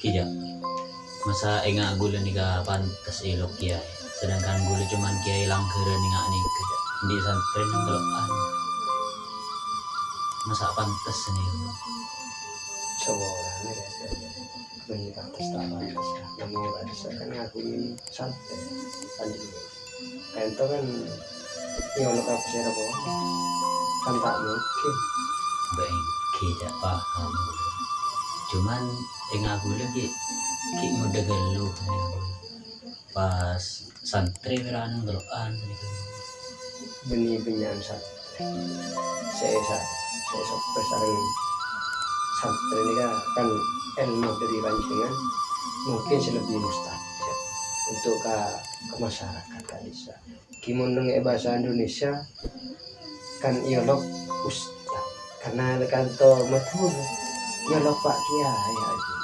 kijak masa enggak gula nih ga pantas elok kiai sedangkan gula cuman kiai langkeren enggak nih kijak di santren telokan masa pantas nih seorang ya menyebab kestabilan namun ada sekarang aku ini santai anjing kan itu kan ya lo apa sih apa kan tak mungkin baik kijak paham cuman enggak gula ki muda geluh pas santri beranang telokan benih-benihan santri saya sampai sering santri ini kan ilmu dari pancingan mungkin lebih mustajab untuk ke masyarakat Kalisa. Gimana bahasa Indonesia kan iolog ustad karena kantor matur iolog Pak Kiai aja.